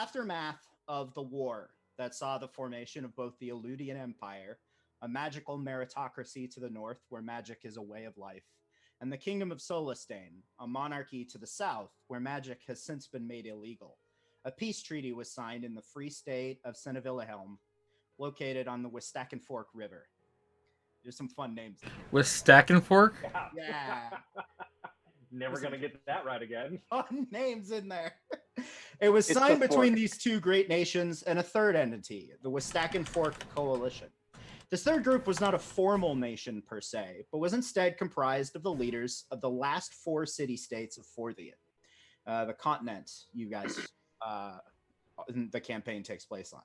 aftermath of the war that saw the formation of both the Eludian Empire, a magical meritocracy to the north where magic is a way of life, and the Kingdom of Solastane, a monarchy to the south where magic has since been made illegal, a peace treaty was signed in the Free State of Senevillahelm, located on the Wistaken Fork River. There's some fun names in here. With Stack and Fork? Yeah. Never going to get that right again. Fun names in there. It was signed between these two great nations and a third entity, the Wistaken Fork Coalition. This third group was not a formal nation per se, but was instead comprised of the leaders of the last 4 city-states of Forthien, the continent you guys, the campaign takes place on.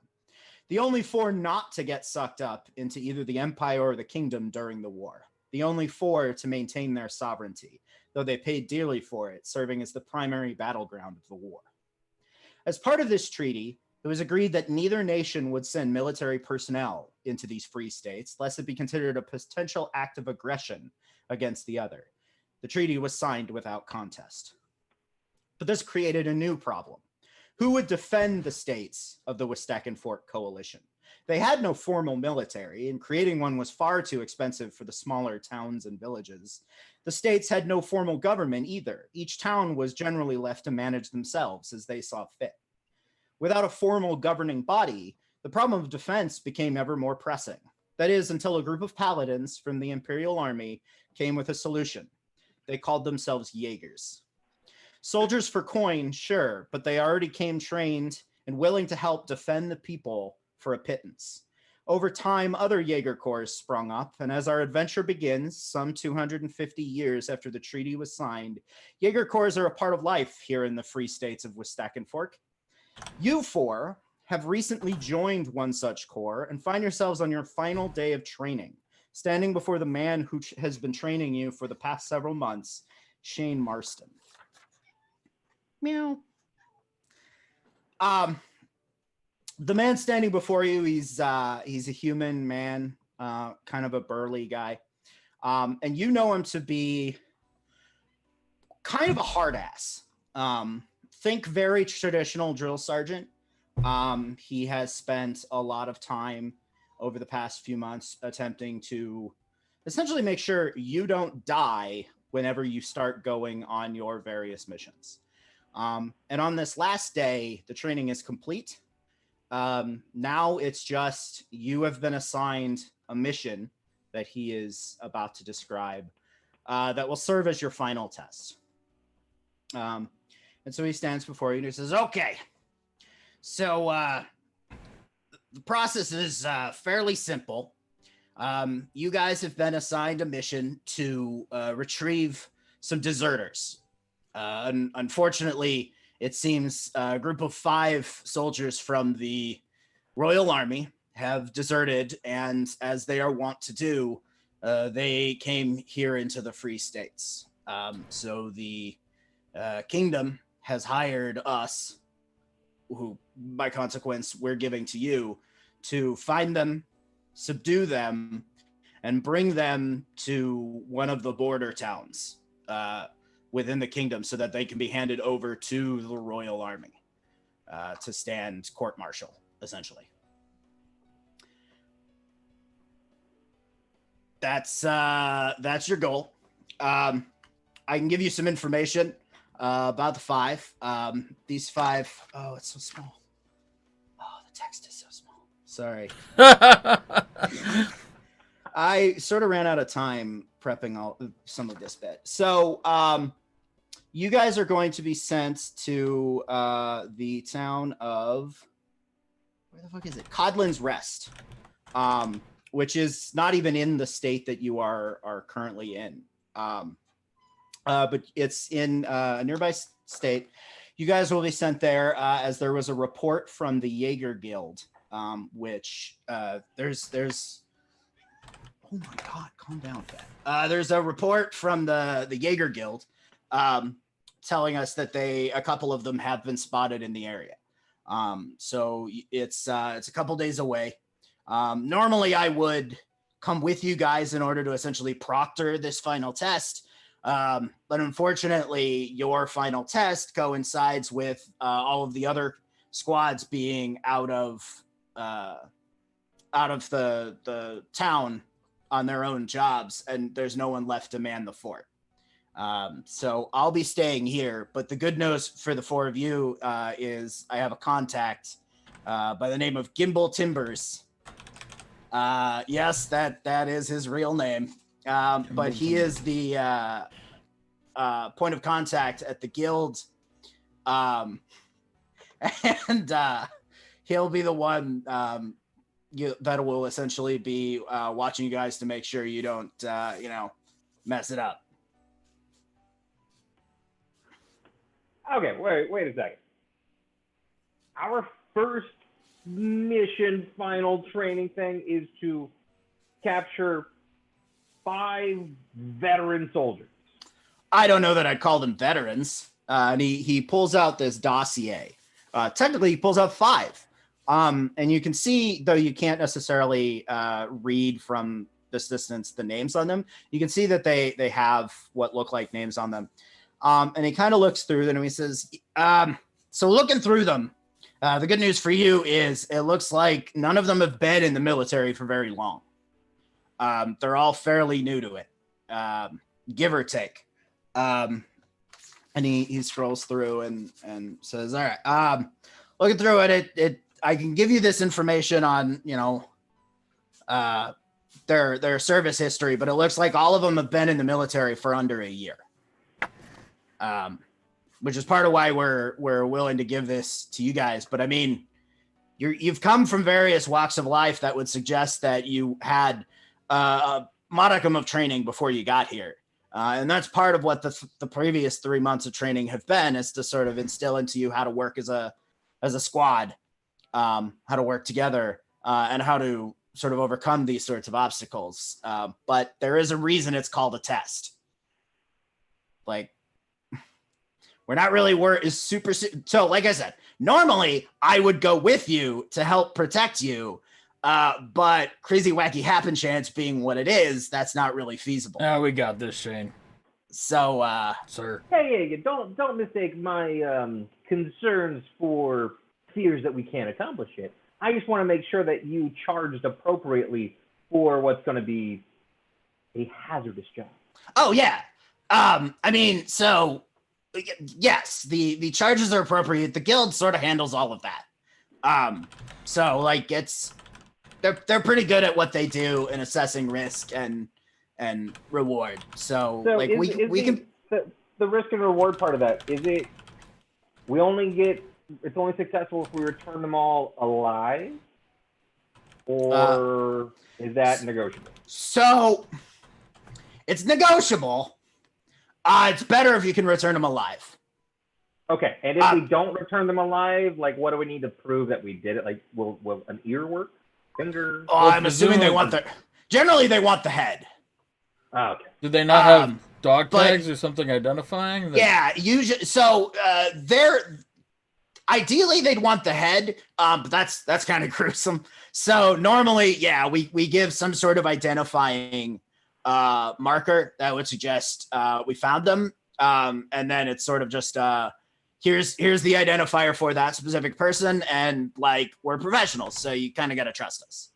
The only 4 not to get sucked up into either the Empire or the Kingdom during the war. The only 4 to maintain their sovereignty, though they paid dearly for it, serving as the primary battleground of the war. As part of this treaty, it was agreed that neither nation would send military personnel into these free states, lest it be considered a potential act of aggression against the other. The treaty was signed without contest. But this created a new problem. Who would defend the states of the Wistaken Fork Coalition? They had no formal military, and creating one was far too expensive for the smaller towns and villages. The states had no formal government either. Each town was generally left to manage themselves as they saw fit. Without a formal governing body, the problem of defense became ever more pressing. That is, until a group of paladins from the Imperial Army came with a solution. They called themselves Jaegers. Soldiers for coin, sure, but they already came trained and willing to help defend the people for a pittance. Over time, other Jaeger Corps sprung up, and as our adventure begins, some 250 years after the treaty was signed, Jaeger Corps are a part of life here in the free states of Wistaken Fork. You 4 have recently joined one such corps and find yourselves on your final day of training, standing before the man who has been training you for the past several months, Shane Marston. Meow. The man standing before you, he's a human man, kind of a burly guy. And you know him to be kind of a hard ass. Think very traditional drill sergeant. He has spent a lot of time over the past few months attempting to essentially make sure you don't die whenever you start going on your various missions. And on this last day, the training is complete. Now it's just you have been assigned a mission that he is about to describe that will serve as your final test. And so he stands before you and he says, okay, so the process is fairly simple. You guys have been assigned a mission to retrieve some deserters. Unfortunately, it seems a group of 5 soldiers from the Royal Army have deserted, and as they are wont to do, they came here into the Free States. So the kingdom has hired us, who by consequence we're giving to you, to find them, subdue them, and bring them to one of the border towns within the kingdom so that they can be handed over to the Royal Army to stand court-martial, essentially. That's your goal. I can give you some information about the 5. These 5... Oh, it's so small. Oh, the text is so small. Sorry. I sort of ran out of time prepping some of this bit. So, you guys are going to be sent to the town of... Where the fuck is it? Codlin's Rest, which is not even in the state that you are currently in. But it's in a nearby state. You guys will be sent there as there was a report from the Jaeger Guild, which there's... Oh my God, calm down, Fat. There's a report from the Jaeger Guild telling us that a couple of them have been spotted in the area. So it's a couple days away. Normally I would come with you guys in order to essentially proctor this final test. But unfortunately, your final test coincides with all of the other squads being out of the town on their own jobs, and there's no one left to man the fort. So I'll be staying here, but the good news for the four of you is I have a contact by the name of Gimbal Timbers. Yes, that is his real name. But he is the point of contact at the guild. And he'll be the one that will essentially be watching you guys to make sure you don't, mess it up. Okay, wait a second. Our first mission, final training thing is to capture 5 veteran soldiers. I don't know that I'd call them veterans. And he pulls out this dossier. Technically, he pulls out 5. And you can see, though you can't necessarily read from this distance the names on them, you can see that they have what look like names on them. And he kind of looks through them and he says, so looking through them, the good news for you is it looks like none of them have been in the military for very long. They're all fairly new to it, give or take. And he scrolls through and says, all right, looking through it, I can give you this information on, their service history, but it looks like all of them have been in the military for under a year. Which is part of why we're willing to give this to you guys. But I mean, you've come from various walks of life that would suggest that you had a modicum of training before you got here. And that's part of what the previous 3 months of training have been, is to sort of instill into you how to work as a squad, how to work together, and how to sort of overcome these sorts of obstacles. But there is a reason it's called a test. Like, we're not really so like I said, normally I would go with you to help protect you. But crazy, wacky happen chance being what it is, that's not really feasible. Yeah, we got this, Shane. So, sir. Hey, don't mistake my concerns for fears that we can't accomplish it. I just want to make sure that you charged appropriately for what's going to be a hazardous job. Oh yeah. I mean, so yes, the charges are appropriate. The guild sort of handles all of that. So like they're pretty good at what they do in assessing risk and reward. So like we can the risk and reward part of that, is it it's only successful if we return them all alive, or is that negotiable? So it's negotiable. It's better if you can return them alive. Okay, and if we don't return them alive, like, what do we need to prove that we did it? Like, will an ear work? Finger? Oh, I'm assuming they want generally they want the head. Oh, okay. Did they not have dog tags or something identifying? Yeah, usually. So ideally they'd want the head, but that's kind of gruesome. So normally, yeah, we give some sort of identifying marker that would suggest we found them, and then it's sort of just here's the identifier for that specific person, and like, we're professionals, so you kind of got to trust us.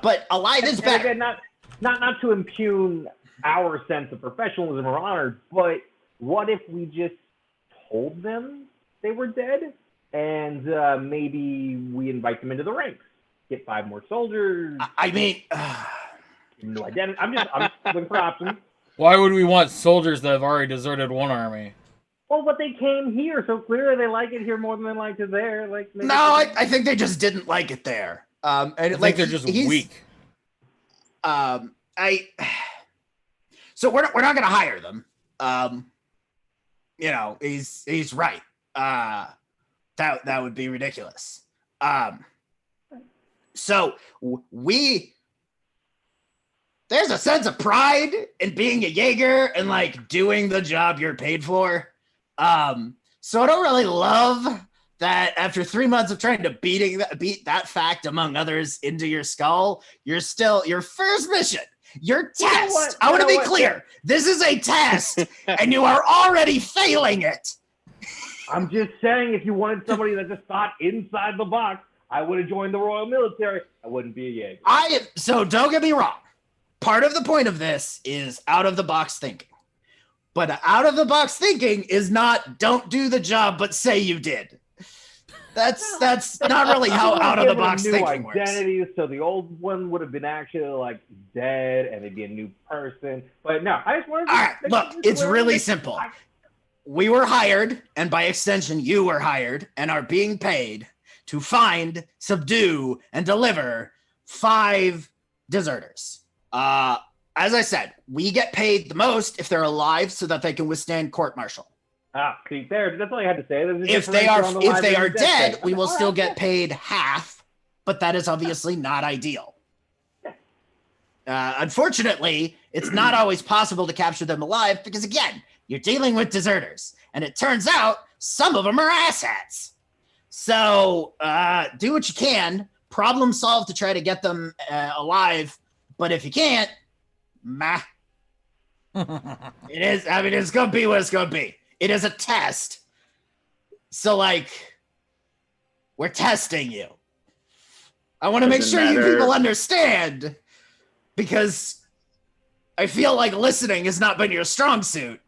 But alive is better. Again, not to impugn our sense of professionalism or honor, but what if we just told them they were dead, and maybe we invite them into the ranks, get 5 more soldiers? I mean, no identity. I'm looking for options. Why would we want soldiers that have already deserted one army? Well, but they came here, so clearly they like it here more than they liked it there. Like, no, I think they just didn't like it there. And I think they're just weak. So we're not going to hire them. He's right. That would be ridiculous. So there's a sense of pride in being a Jaeger and like doing the job you're paid for. So I don't really love that after 3 months of trying to beat that fact, among others, into your skull, your first mission, your test. I want to be clear. This is a test, and you are already failing it. I'm just saying, if you wanted somebody that just thought inside the box, I would have joined the Royal Military. I wouldn't be a Jaeger. So don't get me wrong. Part of the point of this is out of the box thinking. But out of the box thinking is not don't do the job, but say you did. That's not really how out of the box thinking works. Identities, so the old one would have been actually like dead, and they'd be a new person. But no, I just wanted to. All right, look, it's really simple. We were hired, and by extension, you were hired, and are being paid to find, subdue, and deliver 5 deserters. As I said, we get paid the most if they're alive, so that they can withstand court-martial. See, there. That's all I had to say. If they are dead, we will still get paid half, but that is obviously not ideal. Unfortunately, it's not always possible to capture them alive because, again, you're dealing with deserters, and it turns out some of them are asshats. So do what you can, problem solve to try to get them alive, but if you can't, it is. I mean, it's gonna be what it's gonna be. It is a test. So, like, we're testing you. I want to make sure you people understand, because I feel like listening has not been your strong suit.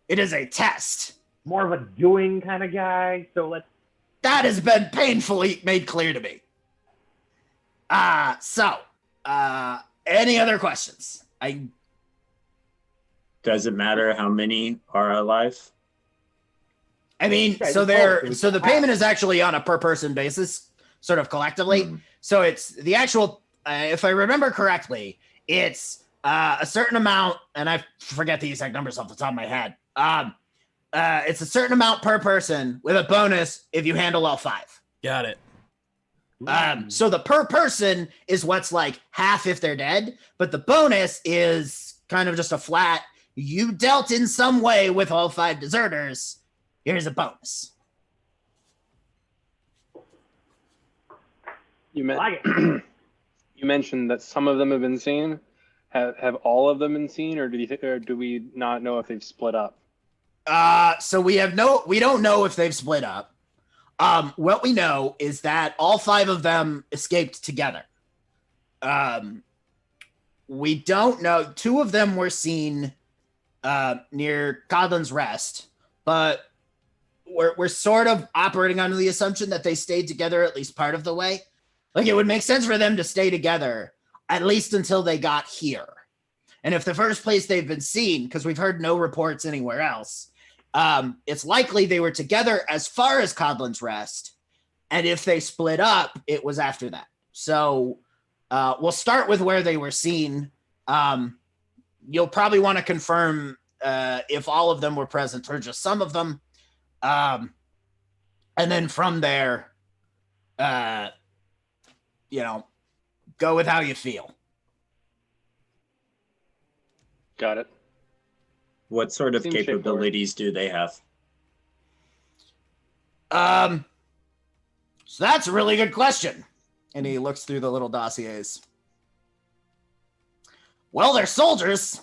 It is a test. More of a doing kind of guy. So that has been painfully made clear to me. Any other questions? Does it matter how many are alive? I mean, so the payment is actually on a per person basis, sort of collectively. So it's the actual, if I remember correctly, it's a certain amount, and I forget the exact numbers off the top of my head. It's a certain amount per person with a bonus if you handle all 5. Got it. So the per person is what's like half if they're dead, but the bonus is kind of just a flat. You dealt in some way with all 5 deserters. Here's a bonus. You mentioned that some of them have been seen. Have all of them been seen, or do we not know if they've split up? So we don't know if they've split up. What we know is that all 5 of them escaped together. We don't know. 2 of them were seen near Codlin's Rest, but we're sort of operating under the assumption that they stayed together at least part of the way. Like, it would make sense for them to stay together at least until they got here. And if the first place they've been seen, because we've heard no reports anywhere else, it's likely they were together as far as Codlin's Rest. And if they split up, it was after that. So we'll start with where they were seen. You'll probably want to confirm if all of them were present or just some of them. And then from there, go with how you feel. Got it. What sort of capabilities do they have? So that's a really good question. And he looks through the little dossiers. Well, they're soldiers.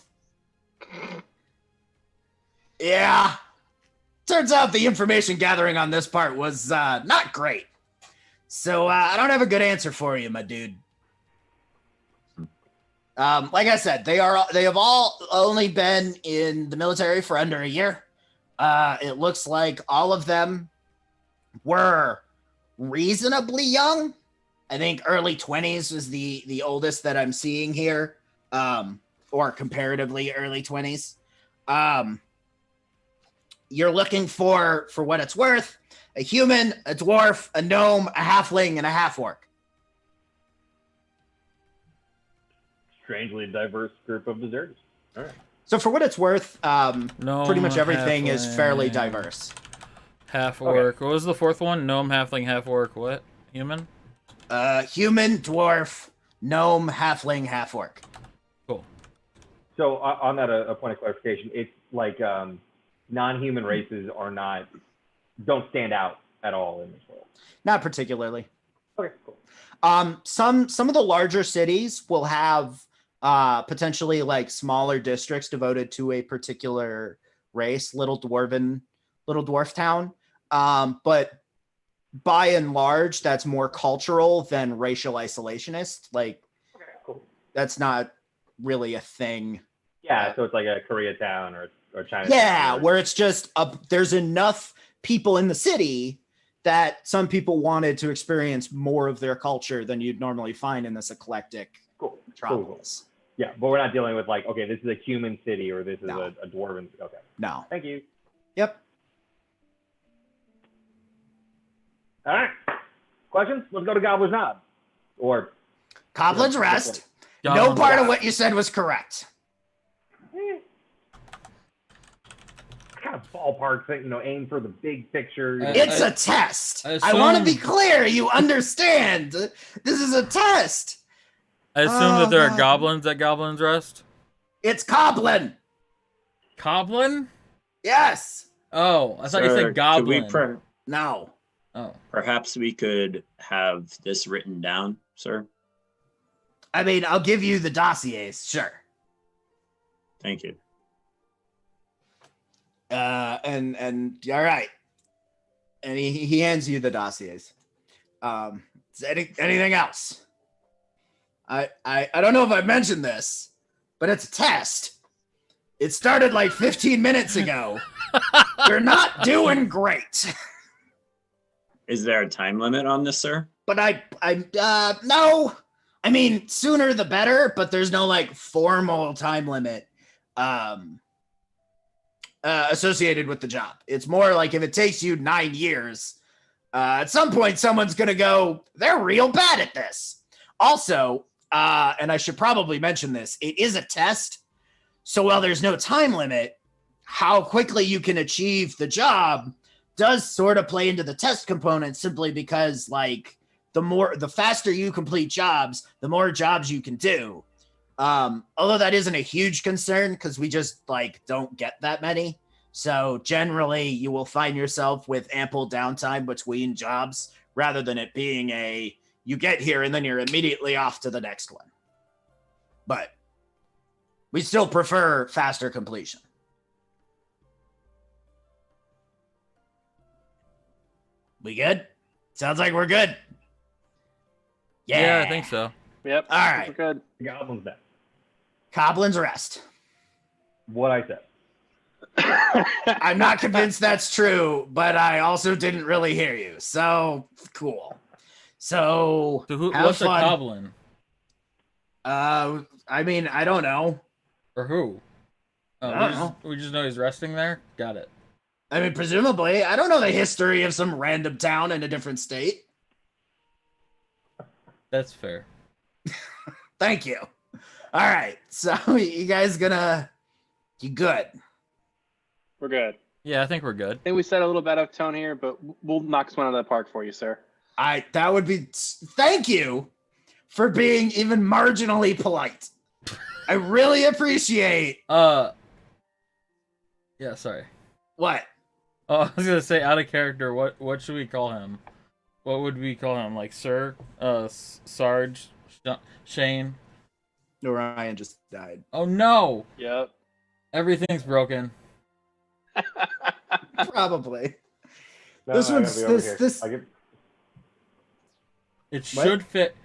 Yeah. Turns out the information gathering on this part was not great. So I don't have a good answer for you, my dude. Like I said, they have all only been in the military for under a year. It looks like all of them were reasonably young. I think early 20s was the oldest that I'm seeing here, or comparatively early 20s. You're looking for what it's worth: a human, a dwarf, a gnome, a halfling, and a half-orc. Strangely diverse group of deserters. All right. So for what it's worth, Gnome, pretty much everything is halfling, fairly diverse. Half-orc. Okay. What was the 4th one? Gnome, halfling, half-orc. What? Human? Human, dwarf, gnome, halfling, half-orc. Cool. So on that, a point of clarification. It's like non-human races don't stand out at all in this world. Not particularly. Okay, cool. Some of the larger cities will have potentially like smaller districts devoted to a particular race, little dwarf town. But by and large, that's more cultural than racial isolationist. Like, Okay, cool. that's not really a thing. Yeah, so it's like a Koreatown or China. Yeah, where it's just there's enough people in the city that some people wanted to experience more of their culture than you'd normally find in this eclectic metropolis. Yeah, but we're not dealing with like, okay, this is a human city or this is a dwarven. Okay. No. Thank you. Yep. All right. Questions? Let's go to Gobbler's Knob. Or Goblin's Rest. No Goblin's part of Rest. what you said was correct. kind of ballpark thing, aim for the big picture. It's a test. I I want to be clear. You understand. This is a test. I assume that there are goblins at Goblin's Rest. It's Goblin. Goblin? Yes. Oh, I thought you said goblin. No. Oh. Perhaps we could have this written down, sir. I mean, I'll give you the dossiers, sure. Thank you. And all right. And he hands you the dossiers. Anything else? I don't know if I mentioned this, but it's a test. It started like 15 minutes ago. You're not doing great. Is there a time limit on this, sir? But no. I mean, sooner the better, but there's no like formal time limit associated with the job. It's more like if it takes you 9 years, at some point someone's gonna go, they're real bad at this. Also, and I should probably mention this, it is a test. So while there's no time limit, how quickly you can achieve the job does sort of play into the test component, simply because like the faster you complete jobs, the more jobs you can do. Although that isn't a huge concern because we just like don't get that many. So generally you will find yourself with ample downtime between jobs rather than it being you get here and then you're immediately off to the next one. But we still prefer faster completion. We good? Sounds like we're good. Yeah, I think so. Yep. All right. We're good. Goblin's Nest. Goblin's Rest. What I said. I'm not convinced that's true, but I also didn't really hear you. So cool. So What's a goblin? I mean, I don't know. Or who? Oh, we just know he's resting there? Got it. I mean, presumably. I don't know the history of some random town in a different state. That's fair. Thank you. All right. So you guys you good? We're good. Yeah, I think we're good. I think we set a little bit of tone here, but we'll knock this one out of the park for you, sir. That would be. Thank you for being even marginally polite. I really appreciate. Yeah, sorry. What? Oh, I was gonna say out of character. What should we call him? What would we call him? Like Sir, Sarge, Shane. Orion just died. Oh no! Yep. Everything's broken. Probably. No, This I one's gotta be over this. here. It should fit.